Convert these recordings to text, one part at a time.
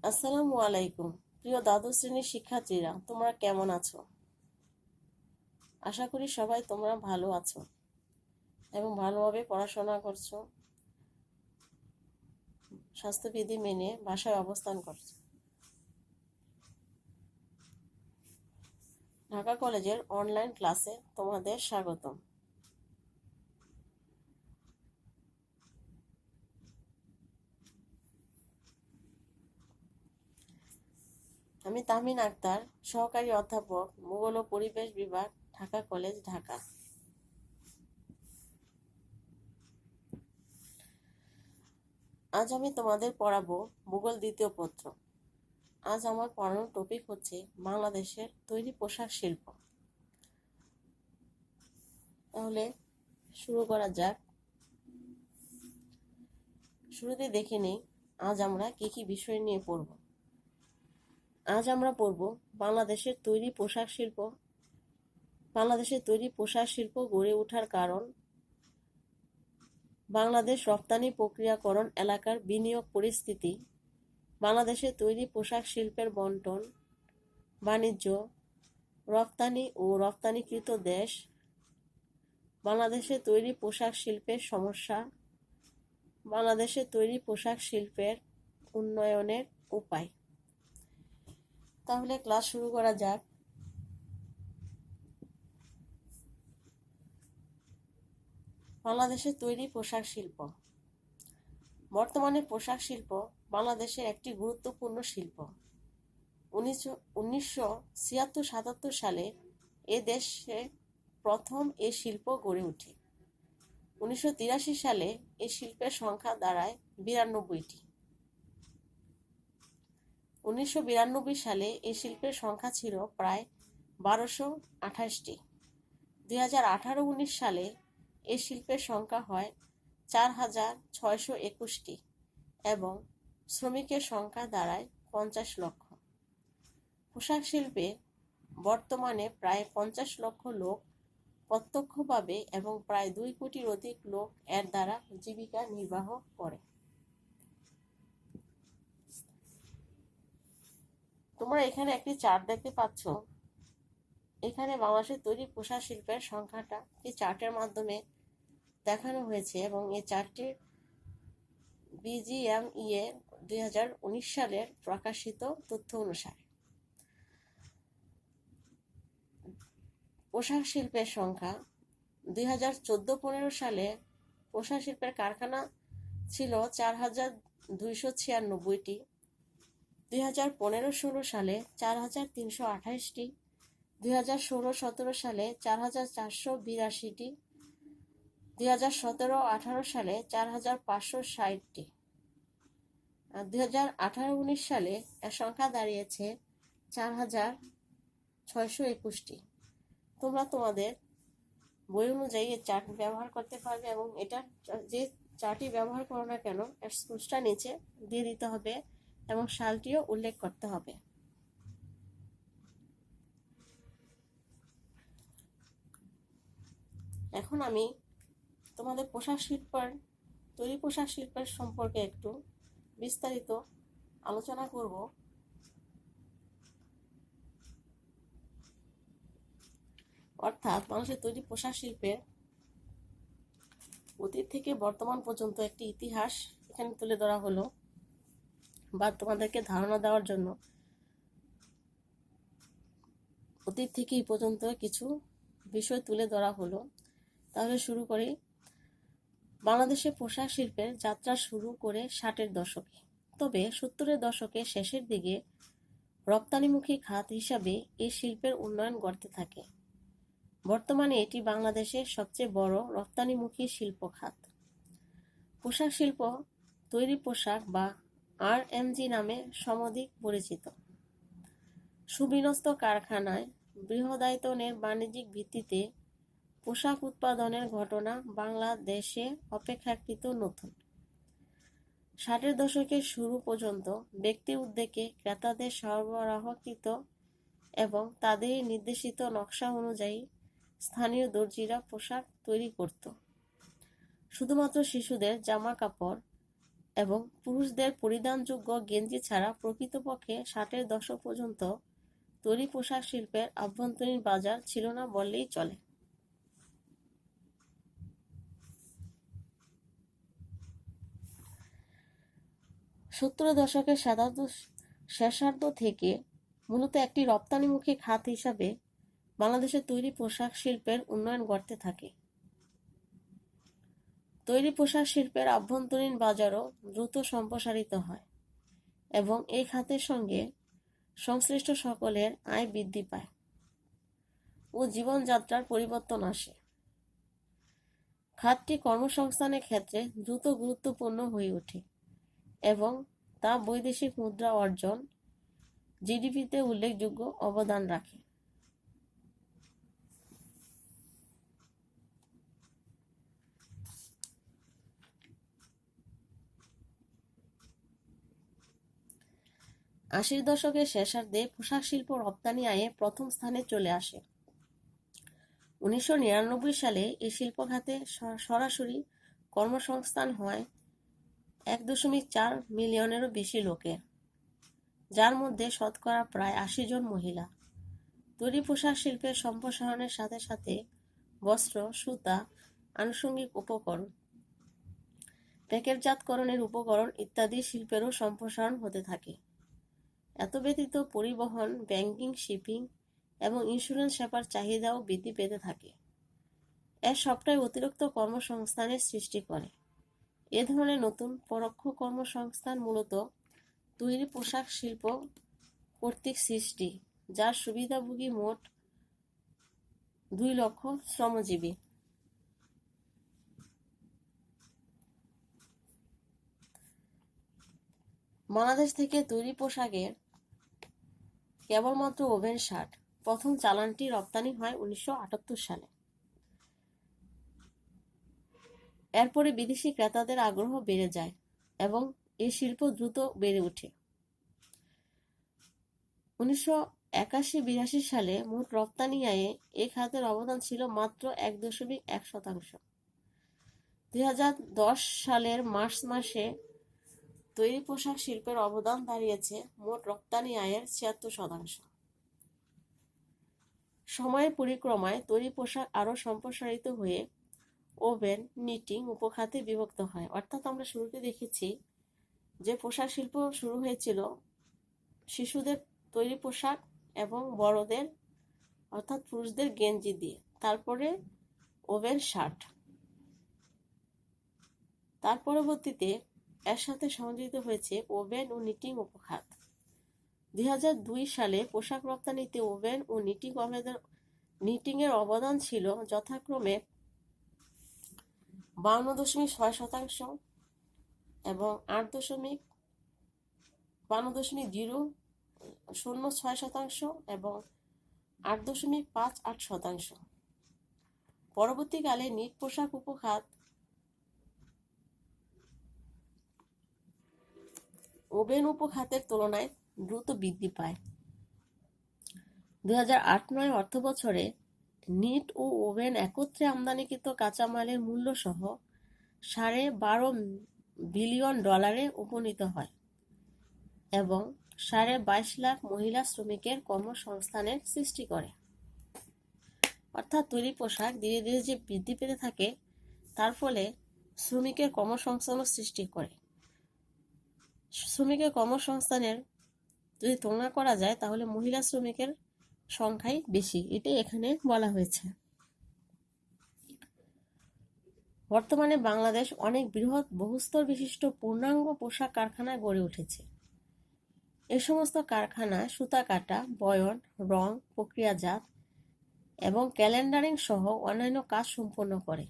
আসসালামু আলাইকুম। প্রিয় দ্বাদশ শ্রেণীর শিক্ষার্থীরা, তোমরা কেমন আছো? আশা করি সবাই তোমরা ভালো আছো এবং ভালোভাবে পড়াশোনা করছো, স্বাস্থ্যবিধি মেনে বাসায় অবস্থান করছো। ঢাকা কলেজের অনলাইন ক্লাসে তোমাদের স্বাগতম। আমি তাহমিন আক্তার, সহকারী অধ্যাপক, ভূগোল ও পরিবেশ বিভাগ, ঢাকা কলেজ, ঢাকা। আজ আমি তোমাদের পড়াবো ভূগোল দ্বিতীয় পত্র। আজ আমার পড়ানোর টপিক হচ্ছে বাংলাদেশের তৈরি পোশাক শিল্প। তাহলে শুরু করা যাক। শুরুতে দেখে নেই আজ আমরা কি কি বিষয় নিয়ে পড়ব। আজ আমরা পড়ব বাংলাদেশের তৈরি পোশাক শিল্প, বাংলাদেশের তৈরি পোশাক শিল্প গড়ে ওঠার কারণ, বাংলাদেশ রপ্তানি প্রক্রিয়াকরণ এলাকার বিনিয়োগ পরিস্থিতি, বাংলাদেশের তৈরি পোশাক শিল্পের বন্টন, বাণিজ্য, রপ্তানি ও রপ্তানিকৃত দেশ, বাংলাদেশের তৈরি পোশাক শিল্পের সমস্যা, বাংলাদেশের তৈরি পোশাক শিল্পের উন্নয়নের উপায়। তাহলে ক্লাস শুরু করা যাক। বাংলাদেশের তৈরি পোশাক শিল্প। বর্তমানে পোশাক শিল্প বাংলাদেশের একটি গুরুত্বপূর্ণ শিল্প। 1976-77 সালে এ দেশে প্রথম এ শিল্প গড়ে ওঠে। 1983 সালে এ শিল্পের সংখ্যা দাঁড়ায় 92টি। 1992 সালে এ শিল্পের সংখ্যা ছিল প্রায় 1228টি। 2018-19 সালে এ শিল্পের সংখ্যা হয় 4621টি এবং শ্রমিকের সংখ্যা দাঁড়ায় 50 লক্ষ। পোশাক শিল্পে বর্তমানে প্রায় 50 লক্ষ লোক প্রত্যক্ষভাবে এবং প্রায় 2 কোটির অধিক লোক এর দ্বারা জীবিকা নির্বাহ করে। তোমরা এখানে একটি চার্ট দেখতে পাচ্ছ। এখানে বাংলাদেশের তৈরি পোশাক শিল্পের সংখ্যাটা এই চার্টের মাধ্যমে দেখানো হয়েছে এবং এই চার্টটি BGMEA 2019 সালের প্রকাশিত তথ্য অনুসারে। পোশাক শিল্পের সংখ্যা 2014-15 সালে পোশাক শিল্পের কারখানা ছিল 4296টি। 2015-16 সালে 4328টি, 2016-17 সালে 4482টি, 2017-18 সালে 4560টি, আর 2018-19 সালে এর সংখ্যা দাঁড়িয়েছে 4621টি। তোমরা তোমাদের বই অনুযায়ী এই চার্ট ব্যবহার করতে পারবে এবং এটা যে চার্টই ব্যবহার করো না কেন এর সোর্সটা নিচে দিয়ে দিতে হবে এবং সালটিও উল্লেখ করতে হবে। এখন আমি তোমাদের পোশাক শিল্পের তৈরি পোশাক শিল্পের সম্পর্কে একটু বিস্তারিত আলোচনা করব। অর্থাৎ মানুষের তৈরি পোশাক শিল্পের অতীত থেকে বর্তমান পর্যন্ত একটি ইতিহাস এখানে তুলে ধরা হলো, বা তোমাদেরকে ধারণা দেওয়ার জন্য অতীত থেকে এই পর্যন্ত কিছু বিষয় তুলে ধরা হলো। তাহলে শুরু করি। বাংলাদেশে পোশাক শিল্পের যাত্রা শুরু করে 60-এর দশকে, তবে 70-এর দশকের শেষের দিকে রপ্তানিমুখী খাত হিসাবে এই শিল্পের উন্নয়ন ঘটতে থাকে। বর্তমানে এটি বাংলাদেশের সবচেয়ে বড় রপ্তানিমুখী শিল্প খাত। পোশাক শিল্প তৈরি পোশাক বা RMG নামে সমধিক পরিচিত। সুবিন্যস্ত কারখানায় বৃহদায়তনের বাণিজ্যিক ভিত্তিতে পোশাক উৎপাদনের ঘটনা বাংলাদেশে অপেক্ষাকৃত নতুন। 60-এর দশকের শুরু পর্যন্ত ব্যক্তি উদ্যোগে ক্রেতাদের সরবরাহকৃত এবং তাদেরই নির্দেশিত নকশা অনুযায়ী স্থানীয় দর্জিরা পোশাক তৈরি করত। শুধুমাত্র শিশুদের জামা কাপড় এবং পুরুষদের পরিধানযোগ্য গেঞ্জি ছাড়া প্রকৃতপক্ষে 60-এর দশক পর্যন্ত তৈরি পোশাক শিল্পের আভ্যন্তরীণ বাজার ছিল না বললেই চলে। সত্তর দশকের শেষার্ধ থেকে মূলত একটি রপ্তানিমুখী খাত হিসাবে বাংলাদেশের তৈরি পোশাক শিল্পের উন্নয়ন ঘটতে থাকে। তৈরি পোশাক শিল্পের আভ্যন্তরীণ বাজারও দ্রুত সম্প্রসারিত হয় এবং এই খাতের সঙ্গে সংশ্লিষ্ট সকলের আয় বৃদ্ধি পায় ও জীবনযাত্রার পরিবর্তন আসে। খাতটি কর্মসংস্থানের ক্ষেত্রে দ্রুত গুরুত্বপূর্ণ হয়ে ওঠে এবং তা বৈদেশিক মুদ্রা অর্জন, জিডিপিতে উল্লেখযোগ্য অবদান রাখে। আশির দশকের শেষার্ধে পোশাক শিল্প রপ্তানি আয়ে প্রথম স্থানে চলে আসে। 1999 সালে এই শিল্প খাতে সরাসরি কর্মসংস্থান হয় 1.4 মিলিয়নেরও বেশি লোকের, যার মধ্যে শতকরা প্রায় 80 জন মহিলা। তৈরি পোশাক শিল্পের সম্প্রসারণের সাথে সাথে বস্ত্র, সুতা, আনুষঙ্গিক উপকরণ, প্যাকেটজাতকরণের উপকরণ ইত্যাদি শিল্পেরও সম্প্রসারণ হতে থাকে। এত ব্যতীত পরিবহন, ব্যাংকিং, শিপিং এবং ইন্স্যুরেন্স সেবার চাহিদাও বৃদ্ধি পেতে থাকে। এর সবটাই অতিরিক্ত কর্মসংস্থানের সৃষ্টি করে। এ ধরনের নতুন পরোক্ষ কর্মসংস্থান মূলত তৈরি পোশাক শিল্প কর্তৃক সৃষ্টি, যার সুবিধাভোগী মোট 2 লক্ষ শ্রমজীবী। বাংলাদেশ থেকে তৈরি পোশাকের কেবলমাত্র ওভেন শার্ট প্রথম চালানটি রপ্তানি হয় 1978 সালে। এরপরে বিদেশি ক্রেতাদের আগ্রহ বেড়ে যায় এবং এই শিল্প দ্রুত বেড়ে ওঠে। 1981-82 সালে মোট রপ্তানি আয়ে এই খাতের অবদান ছিল মাত্র 1.1%। 2010 সালের মার্চ মাসে তৈরি পোশাক শিল্পের অবদান দাঁড়িয়েছে মোট রপ্তানি আয়ের 76%। সময়ের পরিক্রমায় তৈরি পোশাক আরও সম্প্রসারিত হয়ে ওভেন, নিটিং উপখাতে বিভক্ত হয়। অর্থাৎ আমরা শুরুতে দেখেছি যে পোশাক শিল্প শুরু হয়েছিল শিশুদের তৈরি পোশাক এবং বড়দের অর্থাৎ পুরুষদের গেঞ্জি দিয়ে, তারপরে ওভেন শার্ট, তার পরবর্তীতে এর সাথে সংযোজিত হয়েছে ওভেন ও নিটিং উপখাত। 2002 সালে পোশাক রপ্তানিতে ওভেন ও নিটিং এর অবদান ছিল যথাক্রমে 52.6% এবং 52.06% এবং 8.58%। পরবর্তীকালে নিট পোশাক উপখাত ওভেন উপখাতের তুলনায় দ্রুত বৃদ্ধি পায়। 2008-09 অর্থবছরে নিট ও ওভেন একত্রে আমদানিকৃত কাঁচামালের মূল্য সহ $12.5 বিলিয়ন উপনীত হয় এবং 22.5 লাখ মহিলা শ্রমিকের কর্মসংস্থানের সৃষ্টি করে। অর্থাৎ তৈরি পোশাক ধীরে ধীরে যে বৃদ্ধি পেতে থাকে, তার ফলে শ্রমিকের কর্মসংস্থানও সৃষ্টি করে। শ্রমিকের কর্মসংস্থানের যদি তুলনা করা যায় তাহলে মহিলা শ্রমিকের সংখ্যাই বেশি, এটাই এখানে বলা হয়েছে। বর্তমানে বাংলাদেশ অনেক বৃহৎ বহুস্তর বিশিষ্ট পূর্ণাঙ্গ পোশাক কারখানায় গড়ে উঠেছে। এ সমস্ত কারখানায় সুতা কাটা, বয়ন, রং, প্রক্রিয়াজাত এবং ক্যালেন্ডারিং সহ অন্যান্য কাজ সম্পন্ন করে।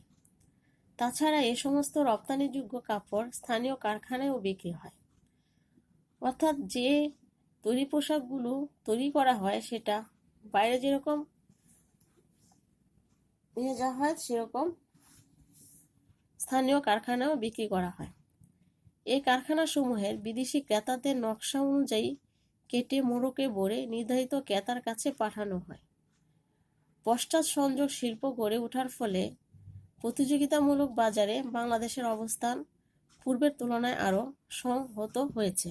তাছাড়া এ সমস্ত রপ্তানিযোগ্য কাপড় স্থানীয় কারখানায়ও বিক্রি হয়। অর্থাৎ যে তৈরি পোশাকগুলো তৈরি করা হয় সেটা বাইরে যেরকম নিয়ে যাওয়া হয় সেরকম স্থানীয় কারখানায়ও বিক্রি করা হয়। এই কারখানাসমূহের বিদেশি ক্রেতাদের নকশা অনুযায়ী কেটে মোড়কে ভরে নির্ধারিত ক্রেতার কাছে পাঠানো হয়। পশ্চাৎ সংযোগ শিল্প গড়ে ওঠার ফলে প্রতিযোগিতামূলক বাজারে বাংলাদেশের অবস্থান পূর্বের তুলনায় আরও সংহত হয়েছে।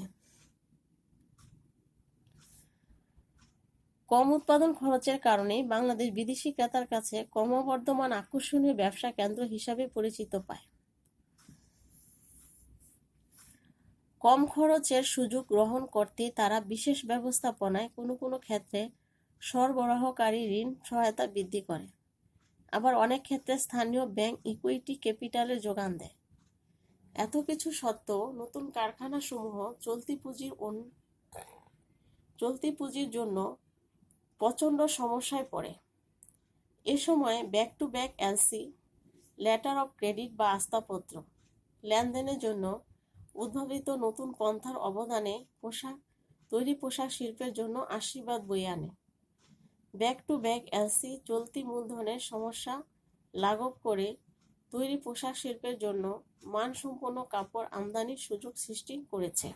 কম উৎপাদন খরচের কারণে বাংলাদেশ বিদেশি ক্রেতার কাছে ক্রমবর্ধমান আকর্ষণীয় ব্যবসা কেন্দ্র হিসাবে পরিচিত পায়। কম খরচের সুযোগ গ্রহণ করতে তারা বিশেষ ব্যবস্থাপনায় কোনো কোনো ক্ষেত্রে সরবরাহকারী ঋণ সহায়তা বৃদ্ধি করে, আবার অনেক ক্ষেত্রে স্থানীয় ব্যাংক ইকুইটি ক্যাপিটালের যোগান দেয়। এত কিছু সত্ত্বেও নতুন কারখানাসমূহ চলতি পুঁজির জন্য প্রচণ্ড সমস্যায় পড়ে। এ সময় back to back LC, letter of credit বা আস্থাপত্র লেনদেনের জন্য উদ্ভাবিত নতুন পন্থার অবদানে পোশাক শিল্পের জন্য আশীর্বাদ বয়ে আনে। ব্যাক টু ব্যাক এলসি চলতি মূলধনের সমস্যা লাঘব করে তৈরি পোশাক শিল্পের জন্য মানসম্পন্ন কাপড় আমদানির সুযোগ সৃষ্টি করেছে।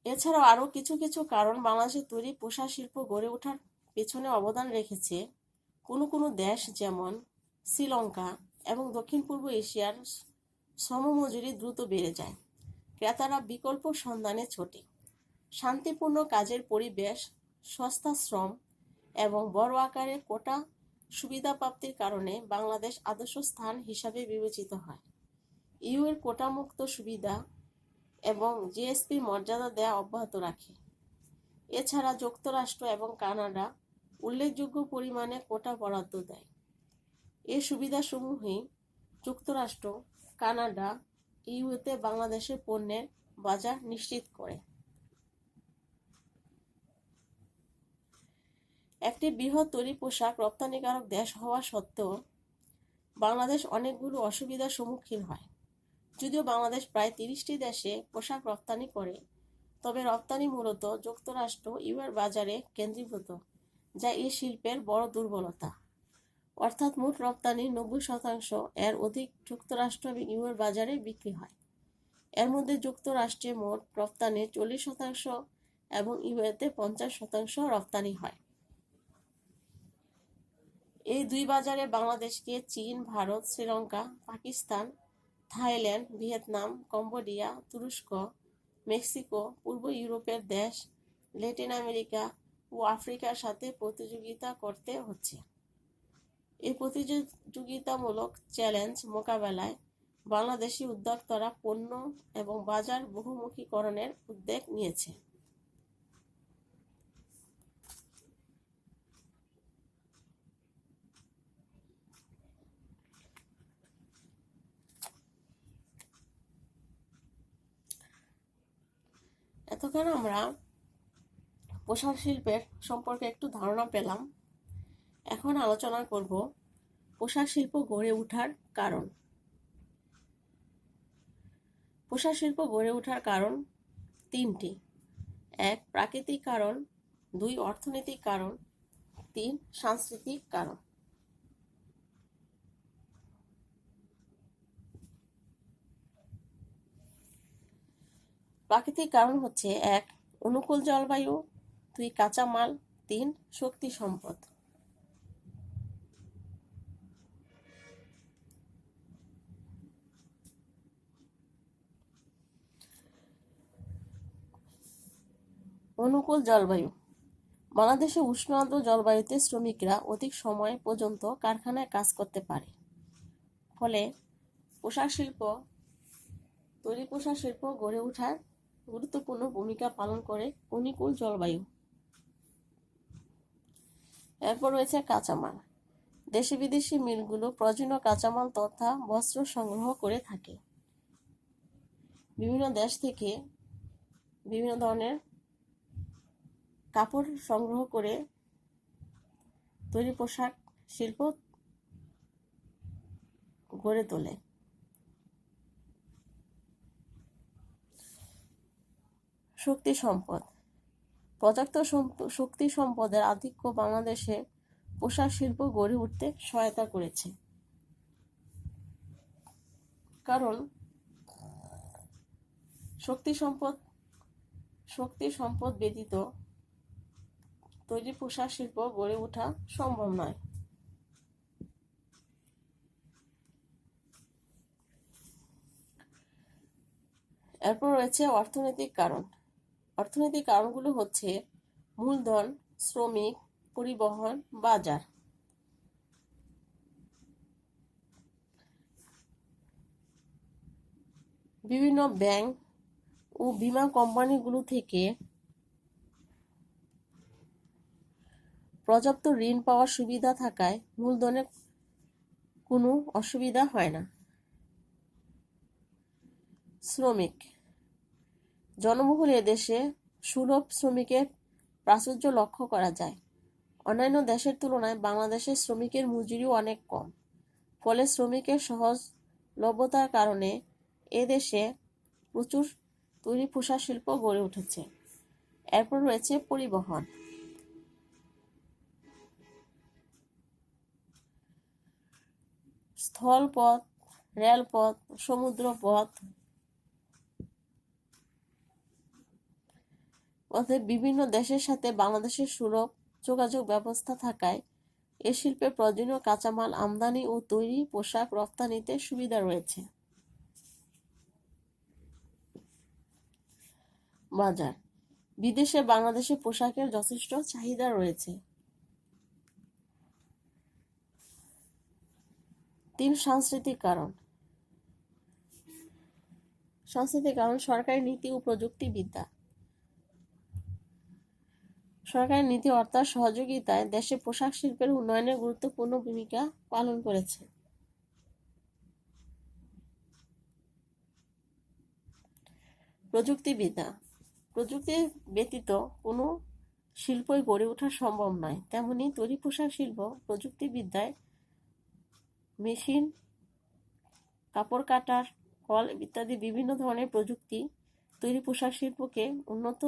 এছাড়াও আরও কিছু কিছু কারণ বাংলাদেশের তৈরি পোশাক শিল্প গড়ে ওঠার পেছনে অবদান রেখেছে। কোনো কোনো দেশ যেমন শ্রীলঙ্কা এবং দক্ষিণ পূর্ব এশিয়ার শ্রমমজুরি দ্রুত বেড়ে যায়, ক্রেতারা বিকল্প সন্ধানে ছোটে। শান্তিপূর্ণ কাজের পরিবেশ, সস্তা শ্রম এবং বড় আকারের কোটা সুবিধা প্রাপ্তির কারণে বাংলাদেশ আদর্শ স্থান হিসাবে বিবেচিত হয়। ইউএর কোটামুক্ত সুবিধা এবং জিএসপি মর্যাদা দেয়া অব্যাহত রাখে। এছাড়া যুক্তরাষ্ট্র এবং কানাডা উল্লেখযোগ্য পরিমাণে কোটা বরাদ্দ দেয়। এই সুবিধাসমূহই যুক্তরাষ্ট্র, কানাডা, ইউতে বাংলাদেশের পণ্যের বাজার নিশ্চিত করে। একটি বৃহৎ তৈরি পোশাক রপ্তানিকারক দেশ হওয়া সত্ত্বেও বাংলাদেশ অনেকগুলো অসুবিধার সম্মুখীন হয়। যদিও বাংলাদেশ প্রায় 30টি দেশে পোশাক রপ্তানি করে, তবে রপ্তানি মূলত যুক্তরাষ্ট্র, ইউএর বাজারে কেন্দ্রীভূত, যা এই শিল্পের বড় দুর্বলতা। অর্থাৎ মোট রপ্তানির 90% এর অধিক যুক্তরাষ্ট্র এবং ইউএর বাজারে বিক্রি হয়। এর মধ্যে যুক্তরাষ্ট্রে মোট রপ্তানির 40% এবং ইউএতে 50% রপ্তানি হয়। এই দুই বাজারে বাংলাদেশকে চীন, Bharat, Sri Lanka, Pakistan, Thailand, Vietnam, Cambodia, তুরস্ক, মেক্সিকো, পূর্ব ইউরোপের দেশ, ল্যাটিন আমেরিকা ও আফ্রিকার সাথে প্রতিযোগিতা করতে হচ্ছে। এই প্রতিযোগিতামূলক চ্যালেঞ্জ মোকাবেলায় বাংলাদেশি উদ্যোক্তারা পণ্য এবং বাজার বহুমুখীকরণের উদ্যোগ নিয়েছে। এতক্ষণ আমরা পোশাক শিল্পের সম্পর্কে একটু ধারণা পেলাম। এখন আলোচনা করব পোশাক শিল্প গড়ে ওঠার কারণ। পোশাক শিল্প গড়ে ওঠার কারণ 3টি। 1. প্রাকৃতিক কারণ, 2. অর্থনৈতিক কারণ, 3. সাংস্কৃতিক কারণ। প্রাকৃতিক কারণ হচ্ছে 1. অনুকূল জলবায়ু, 2. কাঁচামাল, 3. শক্তি সম্পদ। অনুকূল জলবায়ু। বাংলাদেশে উষ্ণ আর্দ্র জলবায়ুতে শ্রমিকরা অধিক সময় পর্যন্ত কারখানায় কাজ করতে পারে, ফলে তৈরি পোশাক শিল্প গড়ে ওঠার গুরুত্বপূর্ণ ভূমিকা পালন করে অনুকূল জলবায়ু। এরপর রয়েছে কাঁচামাল। দেশি বিদেশি মিলগুলো প্রয়োজনীয় কাঁচামাল তথা বস্ত্র সংগ্রহ করে থাকে। বিভিন্ন দেশ থেকে বিভিন্ন ধরনের কাপড় সংগ্রহ করে তৈরি পোশাক শিল্প গড়ে তোলে। শক্তি সম্পদ। পর্যাপ্ত শক্তি সম্পদের আধিক্য বাংলাদেশে পোশাক শিল্প গড়ে উঠতে সহায়তা করেছে। কারণ শক্তি সম্পদ ব্যতীত তৈরি পোশাক শিল্প গড়ে ওঠা সম্ভব নয়। এরপর রয়েছে অর্থনৈতিক কারণ। অর্থনৈতিক কারণগুলো হচ্ছে মূলধন, শ্রমিক, পরিবহন, বাজার। বিভিন্ন ব্যাংক ও বীমা কোম্পানিগুলো থেকে পর্যাপ্ত ঋণ পাওয়ার সুবিধা থাকায় মূলধনের কোনো অসুবিধা হয় না। শ্রমিক, জনবহুল এদেশে সুলভ শ্রমিকের প্রাচুর্য লক্ষ্য করা যায়। অন্যান্য দেশের তুলনায় বাংলাদেশের শ্রমিকের মজুরিও অনেক কম, ফলে শ্রমিকের সহজলভ্যতার কারণে এদেশে প্রচুর তৈরি পোশাক শিল্প গড়ে উঠেছে। এরপর রয়েছে পরিবহন। স্থলপথ, রেলপথ, সমুদ্রপথ পথে বিভিন্ন দেশের সাথে বাংলাদেশের সুলভ যোগাযোগ ব্যবস্থা থাকায় এ শিল্পে প্রয়োজনীয় কাঁচামাল আমদানি ও তৈরি পোশাক রপ্তানিতে সুবিধা রয়েছে। বাজার, বিদেশে বাংলাদেশে পোশাকের যথেষ্ট চাহিদা রয়েছে। 3. সাংস্কৃতিক কারণ। সাংস্কৃতিক কারণ সরকারি নীতি ও প্রযুক্তিবিদ্যা। সরকারি নীতি অর্থাৎ সহযোগিতায় দেশে পোশাক শিল্পের উন্নয়নে গুরুত্বপূর্ণ ভূমিকা পালন করেছে। প্রযুক্তিবিদ্যা, প্রযুক্তি ব্যতীত কোনো শিল্পই গড়ে ওঠা সম্ভব নয়, তেমনি তৈরি পোশাক শিল্প প্রযুক্তিবিদ্যায় মেশিন, কাপড় কাটার কল ইত্যাদি বিভিন্ন ধরনের প্রযুক্তি তৈরি পোশাক শিল্পকে উন্নত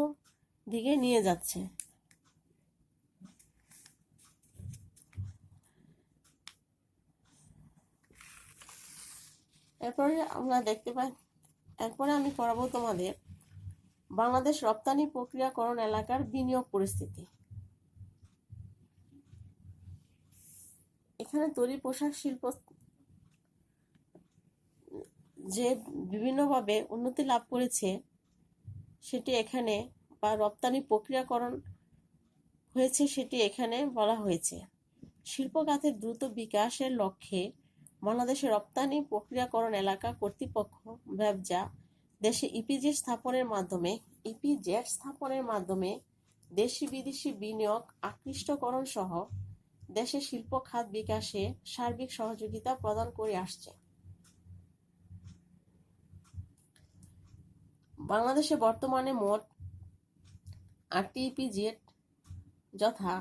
দিকে নিয়ে যাচ্ছে। এরপরে আমি পড়াবো তোমাদের বাংলাদেশ রপ্তানি প্রক্রিয়াকরণ এলাকার বিনিয়োগ পরিস্থিতি। এখানে তৈরি পোশাক শিল্প যে বিভিন্নভাবে উন্নতি লাভ করেছে সেটি এখানে, বা রপ্তানি প্রক্রিয়াকরণ হয়েছে সেটি এখানে বলা হয়েছে। শিল্প খাতের দ্রুত বিকাশের লক্ষ্যে বাংলাদেশের রপ্তানি প্রক্রিয়াকরণ এলাকা কর্তৃপক্ষ ব্যবসা দেশে ইপিজেড স্থাপনের মাধ্যমে দেশি বিদেশি বিনিয়োগ আকৃষ্টকরণ সহ দেশের শিল্প খাত বিকাশে সার্বিক সহযোগিতা প্রদান করে আসছে। বাংলাদেশে বর্তমানে মোট 8টি ইপিজেড যথা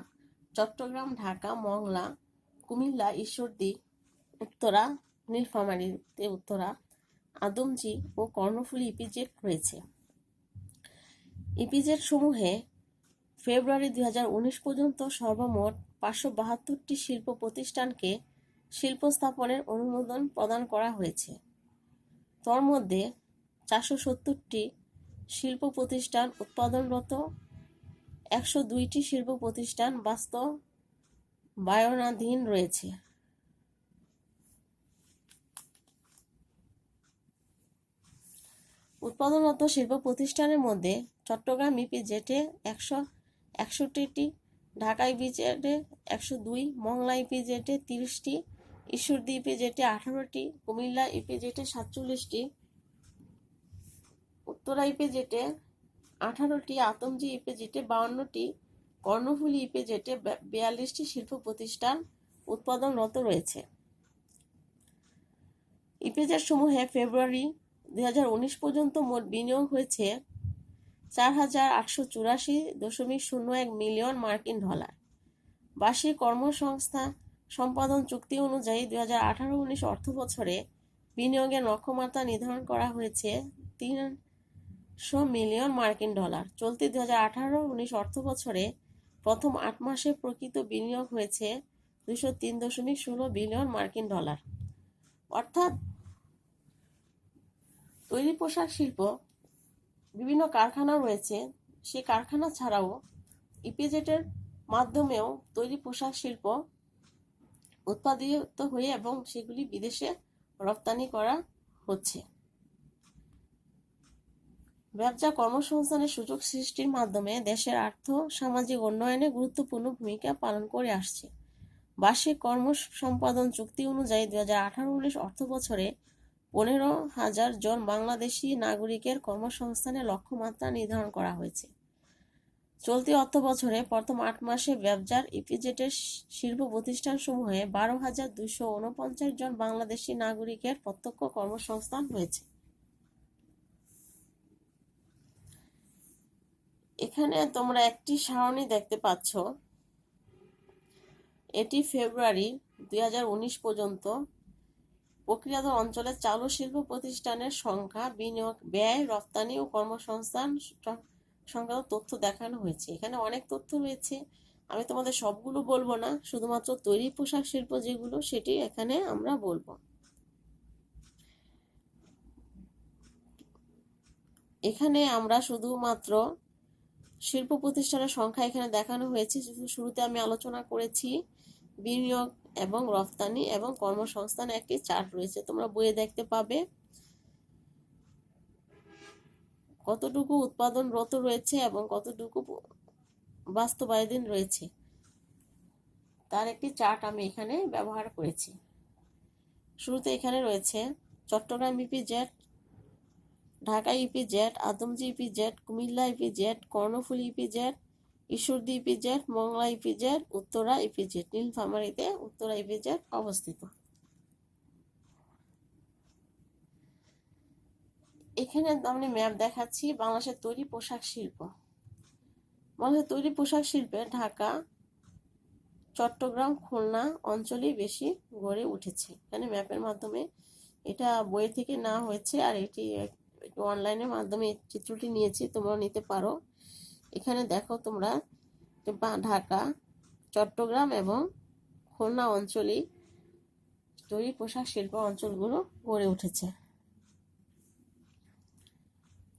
চট্টগ্রাম, ঢাকা, মংলা, কুমিল্লা, ঈশ্বরদী উত্তরা, নীলফামারীতে উত্তরা, আদমজী ও কর্ণফুলী ইপিজেড রয়েছে। ইপিজেড সমূহে ফেব্রুয়ারি 2019 পর্যন্ত সর্বমোট 572টি শিল্প প্রতিষ্ঠানকে শিল্প স্থাপনের অনুমোদন প্রদান করা হয়েছে। তোর মধ্যে 470টি শিল্প প্রতিষ্ঠান উৎপাদনরত, 102টি শিল্প প্রতিষ্ঠান বাস্তবায়নাধীন রয়েছে। উৎপাদনরত শিল্প প্রতিষ্ঠানের মধ্যে চট্টগ্রাম ইপিজেডে 161টি, ঢাকা ইপিজেডে 102, মংলা ইপিজেডে 30টি, ঈশ্বরদী ইপিজেডে 18টি, কুমিল্লা ইপিজেডে 47টি, উত্তরা ইপিজেডে 18টি, আদমজী ইপিজেডে 52টি, কর্ণফুলী ইপিজেডে 42টি শিল্প প্রতিষ্ঠান উৎপাদনরত রয়েছে। ইপিজেড সমূহে ফেব্রুয়ারি 2019 পর্যন্ত মোট বিনিয়োগ হয়েছে $4,884.01 মিলিয়ন মার্কিন ডলার। বার্ষিক কর্মসংস্থান সম্পাদন চুক্তি অনুযায়ী 2018-19 অর্থবছরে বিনিয়োগের লক্ষ্যমাত্রা নির্ধারণ করা হয়েছে $300 মিলিয়ন মার্কিন ডলার। চলতি 2018-19 অর্থবছরে প্রথম 8 মাসে প্রকৃত বিনিয়োগ হয়েছে $203.16 বিলিয়ন মার্কিন ডলার। অর্থাৎ তৈরি পোশাক শিল্প বিভিন্ন কারখানা রয়েছে, সেই কারখানা ছাড়াও ইপিজেডের মাধ্যমেও তৈরি পোশাক শিল্প উৎপাদিত হয়ে এবং সেগুলি বিদেশে রপ্তানি করা হচ্ছে। ব্যবসা কর্মসংস্থানের সুযোগ সৃষ্টির মাধ্যমে দেশের আর্থ সামাজিক উন্নয়নে গুরুত্বপূর্ণ ভূমিকা পালন করে আসছে। বার্ষিক কর্ম সম্পাদন চুক্তি অনুযায়ী 2018-19 অর্থবছরে 15,000 জন বাংলাদেশি নাগরিকের কর্মসংস্থানের লক্ষ্যমাত্রা নির্ধারণ করা হয়েছে। চলতি অর্থবছরে প্রথম 8 মাসে ব্যবসার ইপিজেডের শিল্প প্রতিষ্ঠানসমূহে 12,249 জন বাংলাদেশি নাগরিকের প্রত্যক্ষ কর্মসংস্থান হয়েছে। এখানে তোমরা একটি সারণী দেখতে পাচ্ছ। এটি ফেব্রুয়ারি 2019 পর্যন্ত প্রক্রিয়াধর অঞ্চলের চালু শিল্প প্রতিষ্ঠানের সংখ্যা, বিনিয়োগ, ব্যয়, রপ্তানি ও কর্মসংস্থান সংক্রান্ত তথ্য দেখানো হয়েছে। এখানে অনেক তথ্য রয়েছে, আমি তোমাদের সবগুলো বলবো না, শুধুমাত্র তৈরি পোশাক শিল্প যেগুলো সেটি এখানে আমরা বলবো। এখানে আমরা শুধুমাত্র শিল্প প্রতিষ্ঠানের সংখ্যা এখানে দেখানো হয়েছে। শুরুতে আমি আলোচনা করেছি বিনিয়োগ এবং রপ্তানি এবং কর্মসংস্থান একটি চার্ট রয়েছে, তোমরা বইয়ে দেখতে পাবে কতটুকু উৎপাদনরত রয়েছে এবং কতটুকু বাস্তবায়িত রয়েছে তার একটি চার্ট আমি এখানে ব্যবহার করেছি। শুরুতে এখানে রয়েছে Chattogram EPZ, Dhaka EPZ, Adamjee EPZ, Cumilla EPZ, Karnaphuli EPZ, Ishwardi EPZ, Mongla EPZ, Uttara EPZ. নীলফামারীতে উত্তরা ইপিজেড অবস্থিত। এখানে আমি ম্যাপ দেখাচ্ছি বাংলাদেশের তৈরি পোশাক শিল্প। বাংলাদেশের তৈরি পোশাক শিল্পে ঢাকা, চট্টগ্রাম, খুলনা অঞ্চলেই বেশি গড়ে উঠেছে। এখানে ম্যাপের মাধ্যমে, এটা বই থেকে না হয়েছে আর এটি অনলাইনের মাধ্যমে চিত্রটি নিয়েছি, তোমরা নিতে পারো। এখানে দেখো তোমরা ঢাকা, চট্টগ্রাম এবং খুলনা অঞ্চলেই তৈরি পোশাক শিল্প অঞ্চলগুলো গড়ে উঠেছে।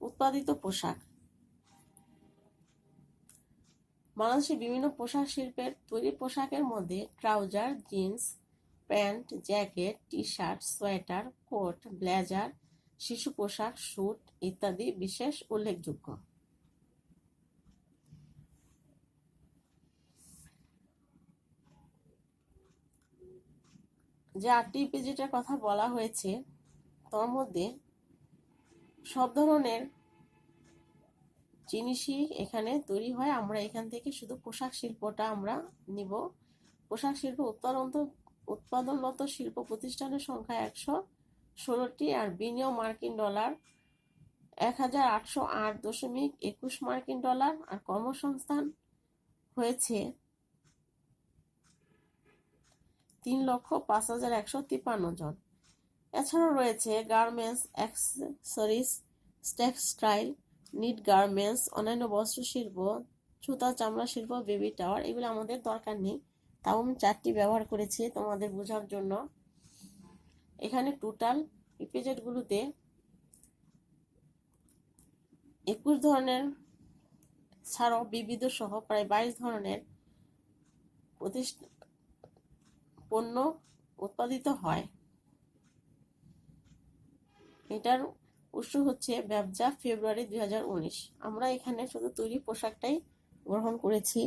উৎপাদিত পোশাক। বাংলাদেশের বিভিন্ন পোশাক শিল্পের তৈরি পোশাকের মধ্যে trouser, jeans, pant, jacket, T shirt, sweater, coat, blazer, শিশু পোশাক, স্যুট ইত্যাদি বিশেষ উল্লেখযোগ্য। যে 8টি ইপিজেডের কথা বলা হয়েছে তার মধ্যে সব ধরনের জিনিসই এখানে তৈরি হয়। আমরা এখান থেকে শুধু পোশাক শিল্পটা আমরা নিব। পোশাক শিল্প উৎপাদনরত শিল্প প্রতিষ্ঠানের সংখ্যা 116টি আর বিনিয়োগ মার্কিন ডলার 1,808.21 মার্কিন ডলার আর কর্মসংস্থান হয়েছে 3,05,153 জন। এছাড়াও রয়েছে garments, accessories, textile, knit garments, অন্যান্য বস্ত্র শিল্প, সুতা, চামড়া শিল্প, বেবি টাওয়ার। এগুলো আমাদের দরকার নেই, তাও আমি 4টি ব্যবহার করেছি তোমাদের বোঝার জন্য। এখানে টোটাল ইপিজেডগুলোতে 21 ধরনের ছাড়াও বিবিধ সহ প্রায় 22 ধরনের পণ্য উৎপাদিত হয়। এটার উৎস হচ্ছে ব্যবসা ফেব্রুয়ারি 2019। আমরা এখানে শুধু তৈরি পোশাকটাই গ্রহণ করেছি।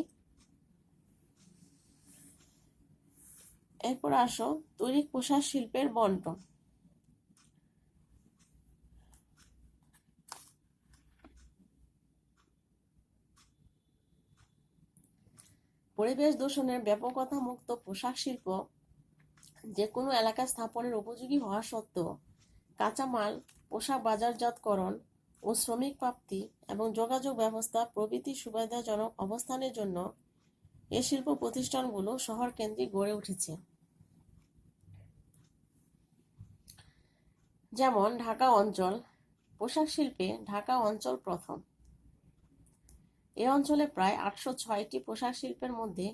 এরপর আসো তৈরি পোশাক শিল্পের বন্টন। পরিবেশ দূষণের ব্যাপকতা মুক্ত পোশাক শিল্প যে কোনো এলাকা স্থাপনের উপযোগী হওয়া সত্ত্বেও কাঁচামাল, পোশাক বাজারজাতকরণ ও শ্রমিক প্রাপ্তি এবং যোগাযোগ ব্যবস্থা প্রভৃতি সুবিধাজনক অবস্থানের জন্য এই শিল্প প্রতিষ্ঠানগুলো শহর কেন্দ্রিক গড়ে উঠেছে। যেমন ঢাকা অঞ্চল। পোশাক শিল্পে ঢাকা অঞ্চল প্রথম। এই অঞ্চলে প্রায় 806টি পোশাক শিল্পের মধ্যে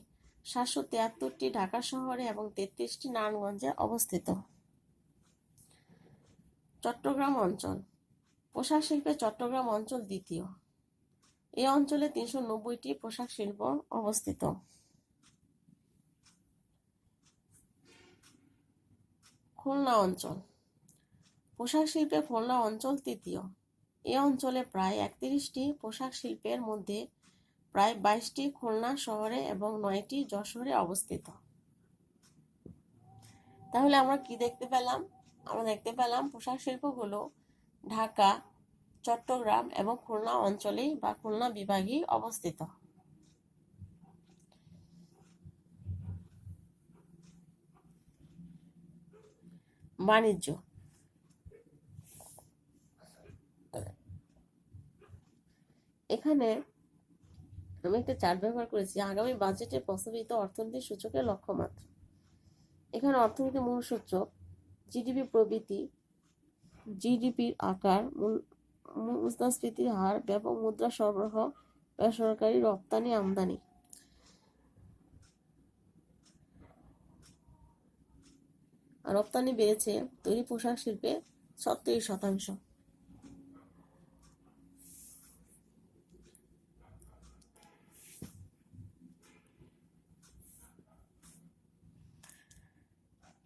773টি ঢাকা শহরে এবং 33টি নারায়ণগঞ্জে অবস্থিত। চট্টগ্রাম অঞ্চল। পোশাক শিল্পে চট্টগ্রাম অঞ্চল দ্বিতীয়। এই অঞ্চলে 390টি পোশাক শিল্প অবস্থিত। খুলনা অঞ্চল। পোশাক শিল্পে খুলনা অঞ্চল তৃতীয়। এ অঞ্চলে প্রায় 31টি পোশাক শিল্পের মধ্যে প্রায় 22টি খুলনা শহরে এবং 9টি যশোরে অবস্থিত। তাহলে আমরা কি দেখতে পেলাম? আমরা দেখতে পেলাম পোশাক শিল্পগুলো ঢাকা, চট্টগ্রাম এবং খুলনা অঞ্চলেই বা খুলনা বিভাগেই অবস্থিত। বাণিজ্য। এখানে আমি একটা চার্ট ব্যবহার করেছি আগামী বাজেটে প্রস্তাবিত অর্থনৈতিক সূচকের লক্ষ্যমাত্রা। এখানে অর্থনীতির মূল সূচক, জিডিপি প্রবৃদ্ধি, জিডিপির আকার, মুদ্রাস্ফীতির হার, ব্যাপক মুদ্রা সরবরাহ, বেসরকারি রপ্তানি আমদানি। রপ্তানি বেড়েছে তৈরি পোশাক শিল্পে 36%।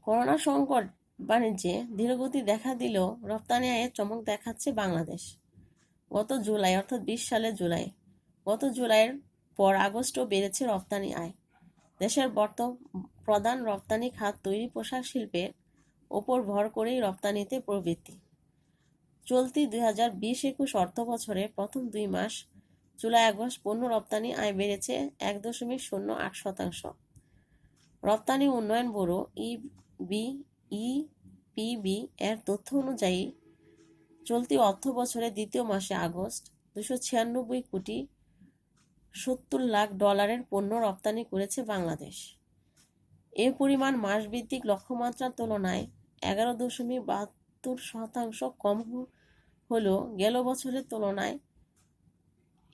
করোনা সংকট বাণিজ্যে ধীরগতি দেখা দিলেও রপ্তানি আয়ে চমক দেখাচ্ছে বাংলাদেশ। গত জুলাই অর্থাৎ 20 সালের জুলাই, গত জুলাইয়ের পর আগস্টও বেড়েছে রপ্তানি আয়। দেশের প্রধান রপ্তানি খাত তৈরি পোশাক শিল্পের ওপর ভর করেই রপ্তানিতে প্রবৃদ্ধি। চলতি 2020-21 অর্থ বছরের প্রথম 2 মাস জুলাই আগস্ট পণ্য রপ্তানি আয় বেড়েছে 1.08%। রপ্তানি উন্নয়ন ব্যুরো ইপিবি এর তথ্য অনুযায়ী চলতি অর্থ বছরের দ্বিতীয় মাসে আগস্ট 296 কোটি 70 লাখ ডলারের পণ্য রপ্তানি করেছে বাংলাদেশ। এ পরিমাণ মাসভিত্তিক লক্ষ্যমাত্রার তুলনায় 11.72% কম হলেও গেল বছরের তুলনায়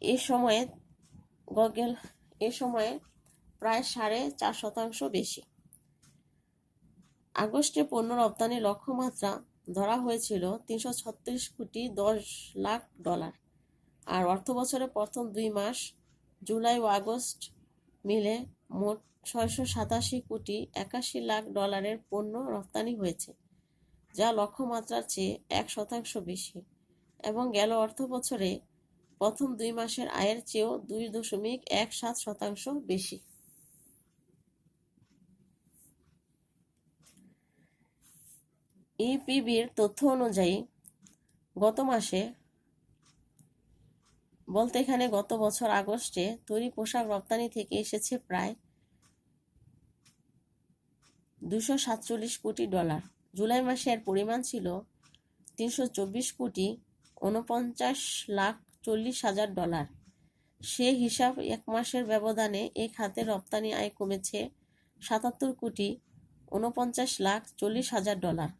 এ সময়ে প্রায় 4.5% বেশি। আগস্টে পণ্য রপ্তানি লক্ষ্যমাত্রা ধরা হয়েছিল 336 কোটি 10 লাখ ডলার, আর অর্থবছরের প্রথম 2 মাস জুলাই ও আগস্ট মিলে মোট 687 কোটি 81 লাখ ডলারের পণ্য রপ্তানি হয়েছে, যা লক্ষ্যমাত্রার চেয়ে 1% বেশি এবং গেল অর্থবছরে প্রথম 2 মাসের আয়ের চেয়েও 2.17% বেশি। ইপিবির তথ্য অনুযায়ী গত মাসে বলতে এখানে গত বছর আগস্টে তৈরি পোশাক রপ্তানি থেকে এসেছে প্রায় 247 কোটি ডলার। জুলাই মাসে এর পরিমাণ ছিল 324 কোটি 49 লাখ 40 হাজার ডলার। সে হিসাব এক মাসের ব্যবধানে এই খাতে রপ্তানি আয় কমেছে 77 কোটি 49 লাখ 40 হাজার ডলার।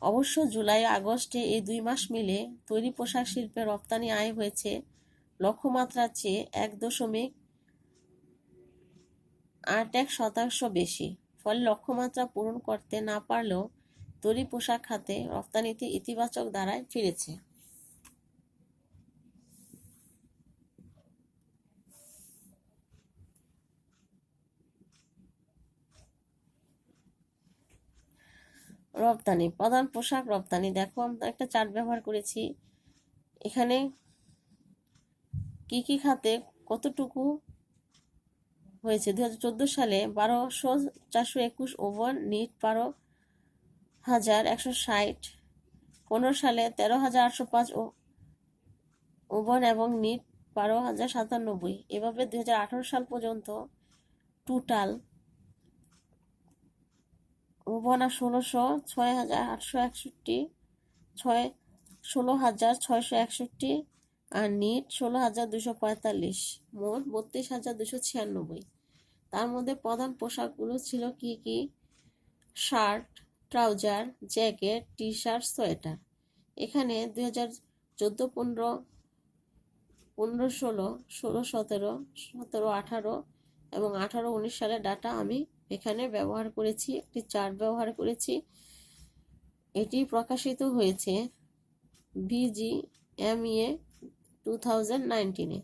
অবশ্য জুলাই আগস্টে এই 2 মাস মিলে তৈরি পোশাক শিল্পে রপ্তানি আয় হয়েছে লক্ষ্যমাত্রার চেয়ে 1.81% বেশি। ফলে লক্ষ্যমাত্রা পূরণ করতে না পারলেও তৈরি পোশাক খাতে রপ্তানিতে ইতিবাচক ধারায় ফিরেছে। রপ্তানি, প্রধান পোশাক রপ্তানি। দেখো আমরা একটা চার্ট ব্যবহার করেছি, এখানে কি কি খাতে কতটুকু হয়েছে। 2014 সালে 12,421 ওভন নিট 12,160, 15 সালে 13,805 ওভন এবং নিট 12,097। এভাবে 2018 সাল পর্যন্ত টোটাল ওভন 16,661, আর নিট 16,245, মোট 32,296। তার মধ্যে প্রধান পোশাকগুলো ছিল কি কি? Shirt, trouser, jacket, T shirt, sweater. এখানে 2014-15, 15-16, 16-17, 17-18 এবং 18-19 সালের ডাটা আমি এখানে ব্যবহার করেছি, একটি চার্ট ব্যবহার করেছি। এটি প্রকাশিত হয়েছে BGMEA 2019-এ।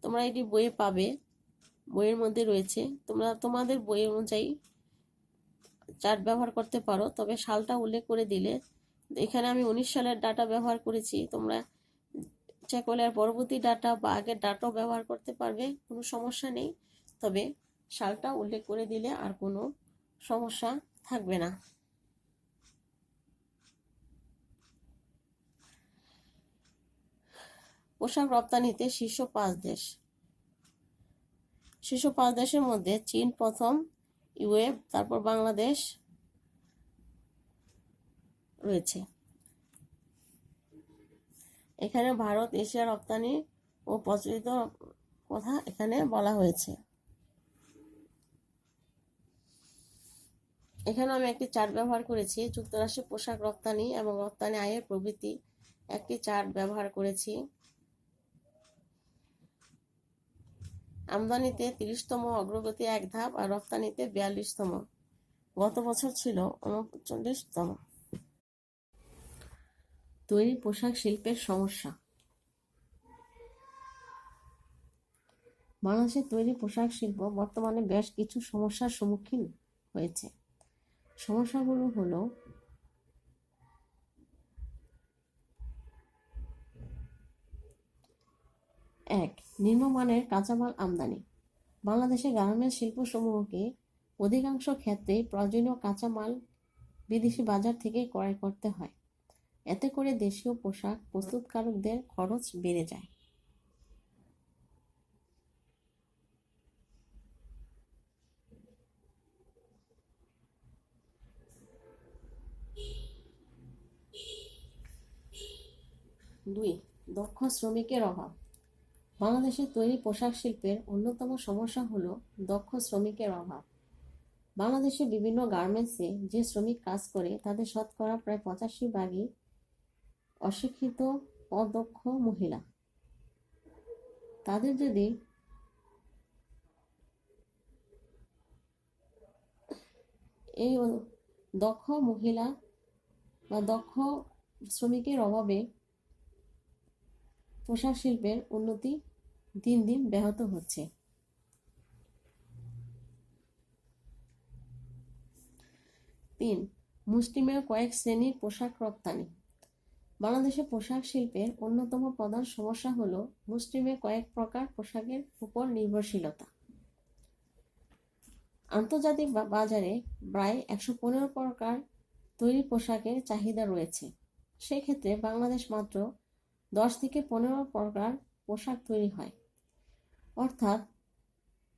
তোমরা এটি বইয়ে পাবে, বইয়ের মধ্যে রয়েছে। তোমরা তোমাদের বই অনুযায়ী চার্ট ব্যবহার করতে পারো, তবে সালটা উল্লেখ করে দিলে। এখানে আমি 19 সালের ডাটা ব্যবহার করেছি, তোমরা ইচ্ছা করলে আর পরবর্তী ডাটা বা আগের ডাটাও ব্যবহার করতে পারবে, কোনো সমস্যা নেই। তবে সালটা উল্লেখ করে দিলে আর কোনো সমস্যা থাকবে না। পোশাক রপ্তানিতে শীর্ষ 5 দেশ। শীর্ষ 5 দেশের মধ্যে চীন প্রথম, ইউএ, তারপর বাংলাদেশ রয়েছে। এখানে ভারত, এশিয়া রপ্তানি ও প্রচলিত কথা এখানে বলা হয়েছে। এখানে আমি একটি চার্ট ব্যবহার করেছি, যুক্তরাষ্ট্রে পোশাক রপ্তানি এবং রপ্তানি আয়ের প্রবৃদ্ধি একটি চার্ট ব্যবহার করেছি। আমদানিতে 30তম অগ্রগতি 1 ধাপ আর রপ্তানিতে 42তম, গত বছর ছিল 39তম। তৈরি পোশাক শিল্পের সমস্যা। বাংলাদেশের তৈরি পোশাক শিল্প বর্তমানে বেশ কিছু সমস্যার সম্মুখীন হয়েছে। সমস্যাগুলো হলো: 1. নিম্নমানের কাঁচামাল আমদানি। বাংলাদেশের গার্মেন্টস শিল্পসমূহকে অধিকাংশ ক্ষেত্রেই প্রয়োজনীয় কাঁচামাল বিদেশি বাজার থেকে ক্রয় করতে হয়। এতে করে দেশীয় পোশাক প্রস্তুতকারকদের খরচ বেড়ে যায়। 2. দক্ষ শ্রমিকের অভাব। বাংলাদেশের তৈরি পোশাক শিল্পের অন্যতম সমস্যা হলো দক্ষ শ্রমিকের অভাব। বাংলাদেশের বিভিন্ন গার্মেন্টসে যে শ্রমিক কাজ করে তাদের শতকরা প্রায় 85% অশিক্ষিত, অদক্ষ মহিলা। তাদের যদি এই দক্ষ মহিলা বা দক্ষ শ্রমিকের অভাবে পোশাক শিল্পের উন্নতি দিন দিন ব্যাহত হচ্ছে। 3. মুষ্টিমেয় কয়েক শ্রেণীর পোশাক রপ্তানি। বাংলাদেশের পোশাক শিল্পের অন্যতম প্রধান সমস্যা হলো মুষ্টিমেয় কয়েক প্রকার পোশাকের উপর নির্ভরশীলতা। আন্তর্জাতিক বাজারে প্রায় 115 প্রকার তৈরি পোশাকের চাহিদা রয়েছে। সেক্ষেত্রে বাংলাদেশ মাত্র 10 থেকে 15 প্রকার পোশাক তৈরি হয়। অর্থাৎ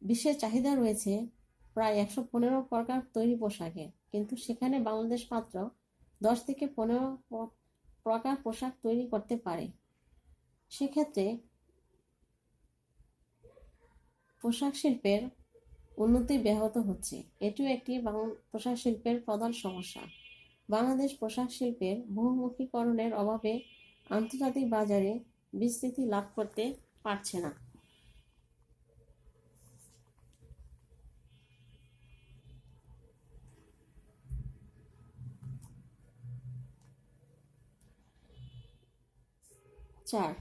বিশ্বের চাহিদা রয়েছে প্রায় 115 প্রকার তৈরি পোশাকের, কিন্তু সেখানে বাংলাদেশ মাত্র 10 থেকে 15 প্রকার পোশাক তৈরি করতে পারে। সেক্ষেত্রে পোশাক শিল্পের উন্নতি ব্যাহত হচ্ছে। এটিও একটি পোশাক শিল্পের প্রধান সমস্যা। বাংলাদেশ পোশাক শিল্পের বহুমুখীকরণের অভাবে আন্তর্জাতিক বাজারে বিস্তৃতি লাভ করতে পারছে না। 4.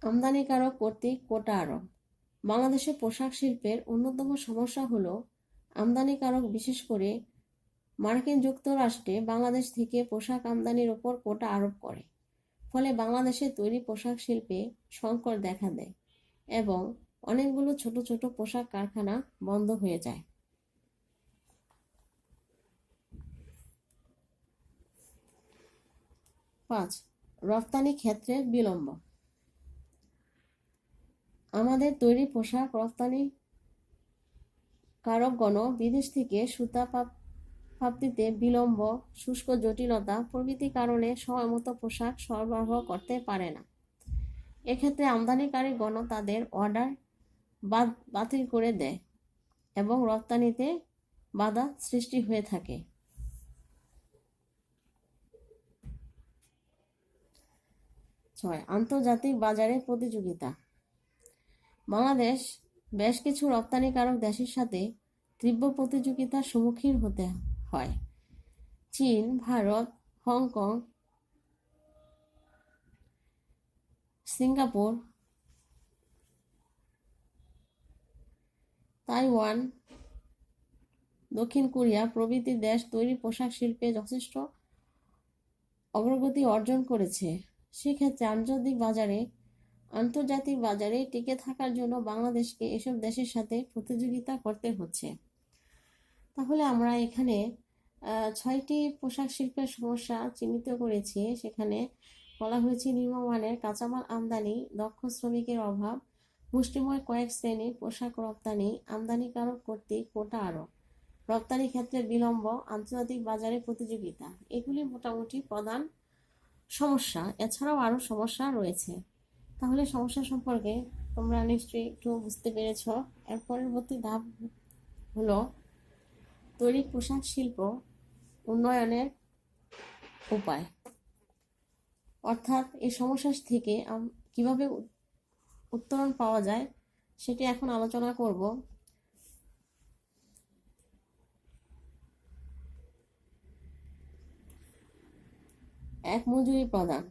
আমদানিকারক কর্তৃক কোটা আরোপ। বাংলাদেশের পোশাক শিল্পের অন্যতম সমস্যা হলো আমদানিকারক, বিশেষ করে মার্কিন যুক্তরাষ্ট্রে বাংলাদেশ থেকে পোশাক আমদানির উপর কোটা আরোপ করে। ফলে বাংলাদেশের তৈরি পোশাক শিল্পে সংকট দেখা দেয় এবং অনেকগুলো ছোট ছোট পোশাক কারখানা বন্ধ হয়ে যায়। 5. রপ্তানি ক্ষেত্রে বিলম্ব। আমাদের তৈরি পোশাক রপ্তানি কারকগণ বিদেশ থেকে সুতা প্রাপ্তিতে বিলম্ব, শুষ্ক জটিলতা প্রভৃতি কারণে সময়মতো পোশাক সরবরাহ করতে পারে না। এক্ষেত্রে আমদানিকারীগণ তাদের অর্ডার বাতিল করে দেয় এবং রপ্তানিতে বাধা সৃষ্টি হয়ে থাকে। 6. আন্তর্জাতিক বাজারে প্রতিযোগিতা। বাংলাদেশ বেশ কিছু রপ্তানিকারক দেশের সাথে তীব্র প্রতিযোগিতার সম্মুখীন হতে হয়। চীন, ভারত, হংকং, সিঙ্গাপুর, তাইওয়ান, দক্ষিণ কোরিয়া প্রভৃতি দেশ তৈরি পোশাক শিল্পে যথেষ্ট অগ্রগতি অর্জন করেছে। সেক্ষেত্রে আন্তর্জাতিক বাজারে টিকে থাকার জন্য বাংলাদেশকে এসব দেশের সাথে প্রতিযোগিতা করতে হচ্ছে। তাহলে আমরা এখানে 6টি পোশাক শিল্পের সমস্যা চিহ্নিত করেছি। সেখানে বলা হয়েছে নিম্নমানের কাঁচামাল আমদানি, দক্ষ শ্রমিকের অভাব, মুষ্টিময় কয়েক শ্রেণীর পোশাক রপ্তানি, আমদানিকারক কর্তৃক কোটা আরোপ, রপ্তানি ক্ষেত্রে বিলম্ব, আন্তর্জাতিক বাজারে প্রতিযোগিতা। এগুলি মোটামুটি প্রধান সমস্যা। এছাড়াও আরও সমস্যা রয়েছে। তাহলে সমস্যা সম্পর্কে তোমরা নিশ্চয়ই একটু বুঝতে পেরেছ। এর পরবর্তী ধাপ হলো তৈরি পোশাক শিল্প উন্নয়নের উপায়, অর্থাৎ এই সমস্যা থেকে কিভাবে উত্তরণ পাওয়া যায় সেটি এখন আলোচনা করব। এক, মজুরি প্রদান।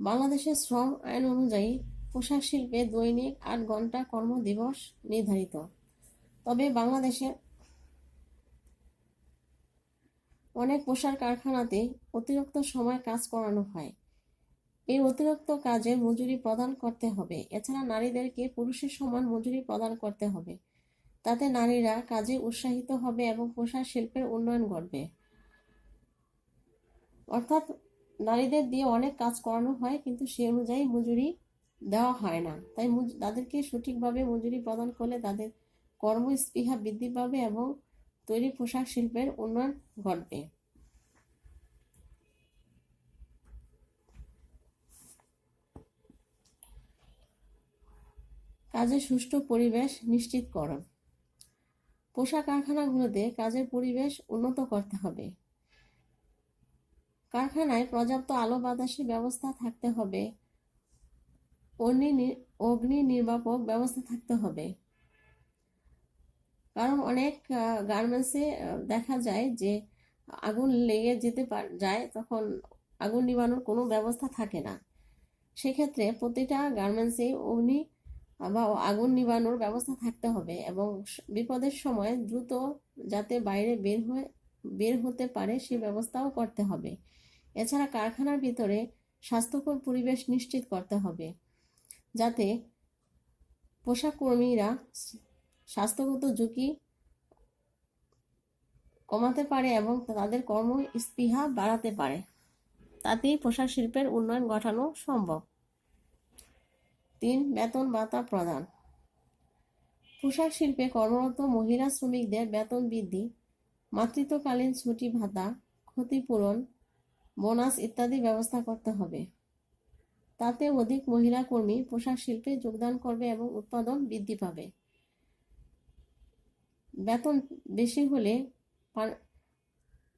বাংলাদেশের শ্রম আইন অনুযায়ী পোশাক শিল্পে দৈনিক 8 ঘন্টা কর্মদিবস নির্ধারিত। তবে বাংলাদেশের অনেক পোশাক কারখানাতে অতিরিক্ত সময় কাজ করানো হয়। এই অতিরিক্ত কাজে মজুরি প্রদান করতে হবে। এছাড়া নারীদেরকে পুরুষের সমান মজুরি প্রদান করতে হবে। তাতে নারীরা কাজে উৎসাহিত হবে এবং পোশাক শিল্পের উন্নয়ন ঘটবে। অর্থাৎ নারীদের দিয়ে অনেক কাজ করানো হয়, কিন্তু সে অনুযায়ী মজুরি দেওয়া হয় না। তাই তাদেরকে সঠিকভাবে মজুরি প্রদান করলে তাদের কর্মস্পৃহা বৃদ্ধি পাবে এবং তৈরি পোশাক শিল্পের উন্নয়ন ঘটবে। কাজের সুষ্ঠু পরিবেশ নিশ্চিতকরণ। পোশাক কারখানাগুলোতে কাজের পরিবেশ উন্নত করতে হবে। কারখানায় পর্যাপ্ত আলো বাতাসের ব্যবস্থা থাকতে হবে, অগ্নি নির্বাপক ব্যবস্থা থাকতে হবে। কারণ অনেক গার্মেন্টসে দেখা যায় যে আগুন লেগে যেতে যায়, তখন আগুন নিবানোর কোনো ব্যবস্থা থাকে না। সেক্ষেত্রে প্রতিটা গার্মেন্টসে অগ্নি বা আগুন নিবানোর ব্যবস্থা থাকতে হবে এবং বিপদের সময় দ্রুত যাতে বাইরে বের হতে পারে সেই ব্যবস্থাও করতে হবে। এছাড়া কারখানার ভিতরে স্বাস্থ্যকর পরিবেশ নিশ্চিত করতে হবে, যাতে পোশাক কর্মীরা স্বাস্থ্যগত ঝুঁকি কমাতে পারে এবং তাদের কর্মস্পৃহা বাড়াতে পারে। তাতেই পোশাক শিল্পের উন্নয়ন ঘটানো সম্ভব। 3, বেতন ভাতা প্রদান। পোশাক শিল্পে কর্মরত মহিলা শ্রমিকদের বেতন বৃদ্ধি, মাতৃত্বকালীন ছুটি ভাতা, ক্ষতিপূরণ, বোনাস ইত্যাদি ব্যবস্থা করতে হবে। তাতে অধিক মহিলা কর্মী পোশাক শিল্পে যোগদান করবে এবং উৎপাদন বৃদ্ধি পাবে। বেতন বেশি হলে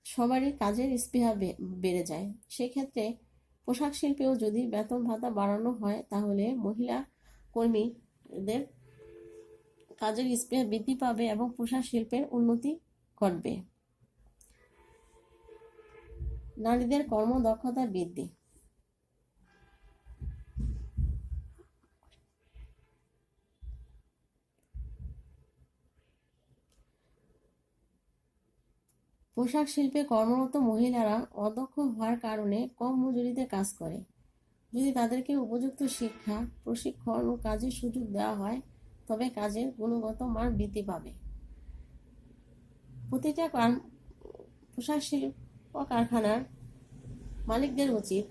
সবারই কাজের স্পৃহা বেড়ে যায়। সেক্ষেত্রে পোশাক শিল্পেও যদি বেতন ভাতা বাড়ানো হয় তাহলে মহিলা কর্মীদের কাজের স্পৃহা বৃদ্ধি পাবে এবং পোশাক শিল্পের উন্নতি ঘটবে। নারীদের কর্মদক্ষতা বৃদ্ধি। পোশাক শিল্পে কর্মরত মহিলারা অদক্ষ হওয়ার কারণে কম মজুরিতে কাজ করে। যদি তাদেরকে উপযুক্ত শিক্ষা, প্রশিক্ষণ ও কাজের সুযোগ দেওয়া হয় তবে কাজের গুণগত মান বৃদ্ধি পাবে। প্রতিটা পোশাক শিল্প কারখানার মালিকদের উচিত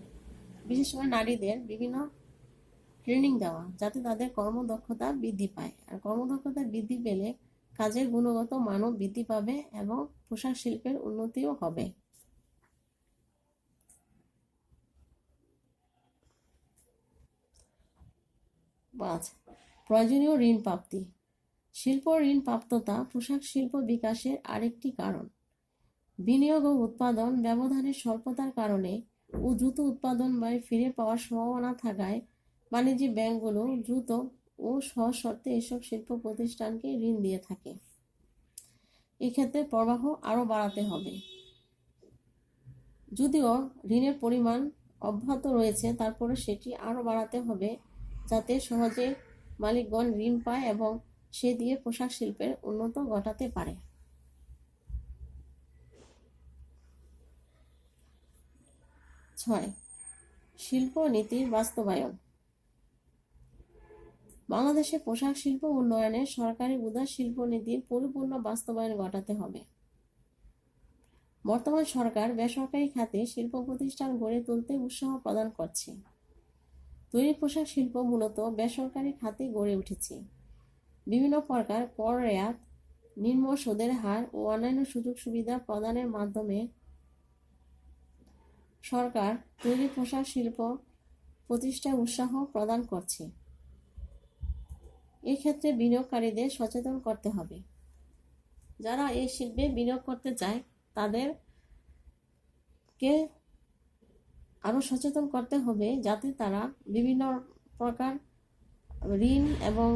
বিশেষ করে নারীদের বিভিন্ন ট্রেনিং দেওয়া, যাতে তাদের কর্মদক্ষতা বৃদ্ধি পায়। আর কর্মদক্ষতা বৃদ্ধি পেলে কাজের গুণগত মানও বৃদ্ধি পাবে এবং পোশাক শিল্পের উন্নতিও হবে। 5, প্রয়োজনীয় ঋণ প্রাপ্তি। শিল্প ঋণ প্রাপ্ততা পোশাক শিল্প বিকাশের আরেকটি কারণ। বিনিয়োগ ও উৎপাদন ব্যবধানের স্বল্পতার কারণে ও দ্রুত উৎপাদন ব্যয় ফিরে পাওয়ার সম্ভাবনা থাকায় বাণিজ্যিক ব্যাংকগুলো দ্রুত ও সহজ শর্তে এসব শিল্প প্রতিষ্ঠানকে ঋণ দিয়ে থাকে। এক্ষেত্রে প্রবাহ আরও বাড়াতে হবে। যদিও ঋণের পরিমাণ অব্যাহত রয়েছে, তারপরে সেটি আরও বাড়াতে হবে যাতে সহজে মালিকগণ ঋণ পায় এবং সে দিয়ে পোশাক শিল্পের উন্নত ঘটাতে পারে। 6. শিল্প নীতির বাস্তবায়ন। বাংলাদেশে পোশাক শিল্প উন্নয়নে সরকারি উদার শিল্প নীতির পরিপূর্ণ বাস্তবায়ন ঘটাতে হবে। বর্তমান সরকার বেসরকারি খাতে শিল্প প্রতিষ্ঠান গড়ে তুলতে উৎসাহ প্রদান করছে। তৈরি পোশাক শিল্প মূলত বেসরকারি খাতে গড়ে উঠেছে। বিভিন্ন প্রকার কর রেয়াত, নিম্ন সুদের হার ও অন্যান্য সুযোগ সুবিধা প্রদানের মাধ্যমে সরকার তৈরি পোশাক শিল্প প্রতিষ্ঠায় উৎসাহ প্রদান করছে। এক্ষেত্রে বিনিয়োগকারীদের সচেতন করতে হবে। যারা এই শিল্পে বিনিয়োগ করতে চায় তাদেরকে আরো সচেতন করতে হবে, যাতে তারা বিভিন্ন প্রকার ঋণ এবং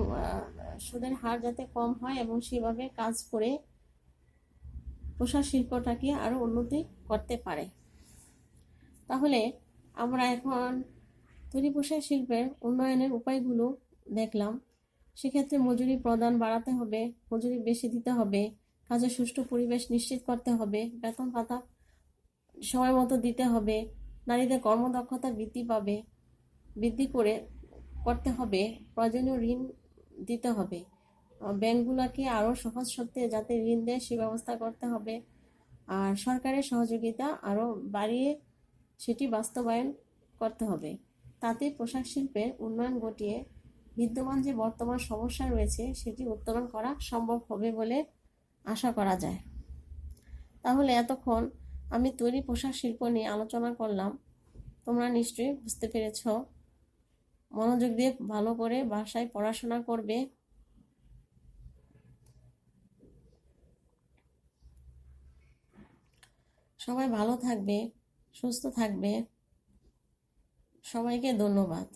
সুদের হার যাতে কম হয় এবং সেভাবে কাজ করে পোশাক শিল্পটাকে আরো উন্নতি করতে পারে। তাহলে আমরা এখন তৈরি পোশাক শিল্পের উন্নয়নের উপায়গুলো দেখলাম। সেক্ষেত্রে মজুরি প্রদান বাড়াতে হবে, মজুরি বেশি দিতে হবে, কাজের সুষ্ঠু পরিবেশ নিশ্চিত করতে হবে, বেতন ভাতা সময় মতো দিতে হবে, নারীদের কর্মদক্ষতা বৃদ্ধি করতে হবে, প্রয়োজনীয় ঋণ দিতে হবে, ব্যাংকগুলোকে আরও সহজ শর্তে যাতে ঋণ দেয় সে ব্যবস্থা করতে হবে, আর সরকারের সহযোগিতা আরও বাড়িয়ে সেটি বাস্তবায়ন করতে হবে। তাতে পোশাক শিল্পের উন্নয়ন ঘটিয়ে বিদ্যমান যে বর্তমান সমস্যা রয়েছে সেটি উত্তরণ করা সম্ভব হবে বলে আশা করা যায়। তাহলে এতক্ষণ আমি তৈরি পোশাক শিল্প নিয়ে আলোচনা করলাম। তোমরা নিশ্চয়ই বুঝতে পেরেছ। মনোযোগ দিয়ে ভালো করে বাসায় পড়াশোনা করবে। সবাই ভালো থাকবে, সুস্থ থাকবে। সবাইকে ধন্যবাদ।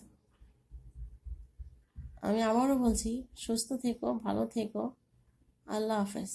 আমি আবারও বলছি, সুস্থ থেকো, ভালো থেকো। আল্লাহ হাফেজ।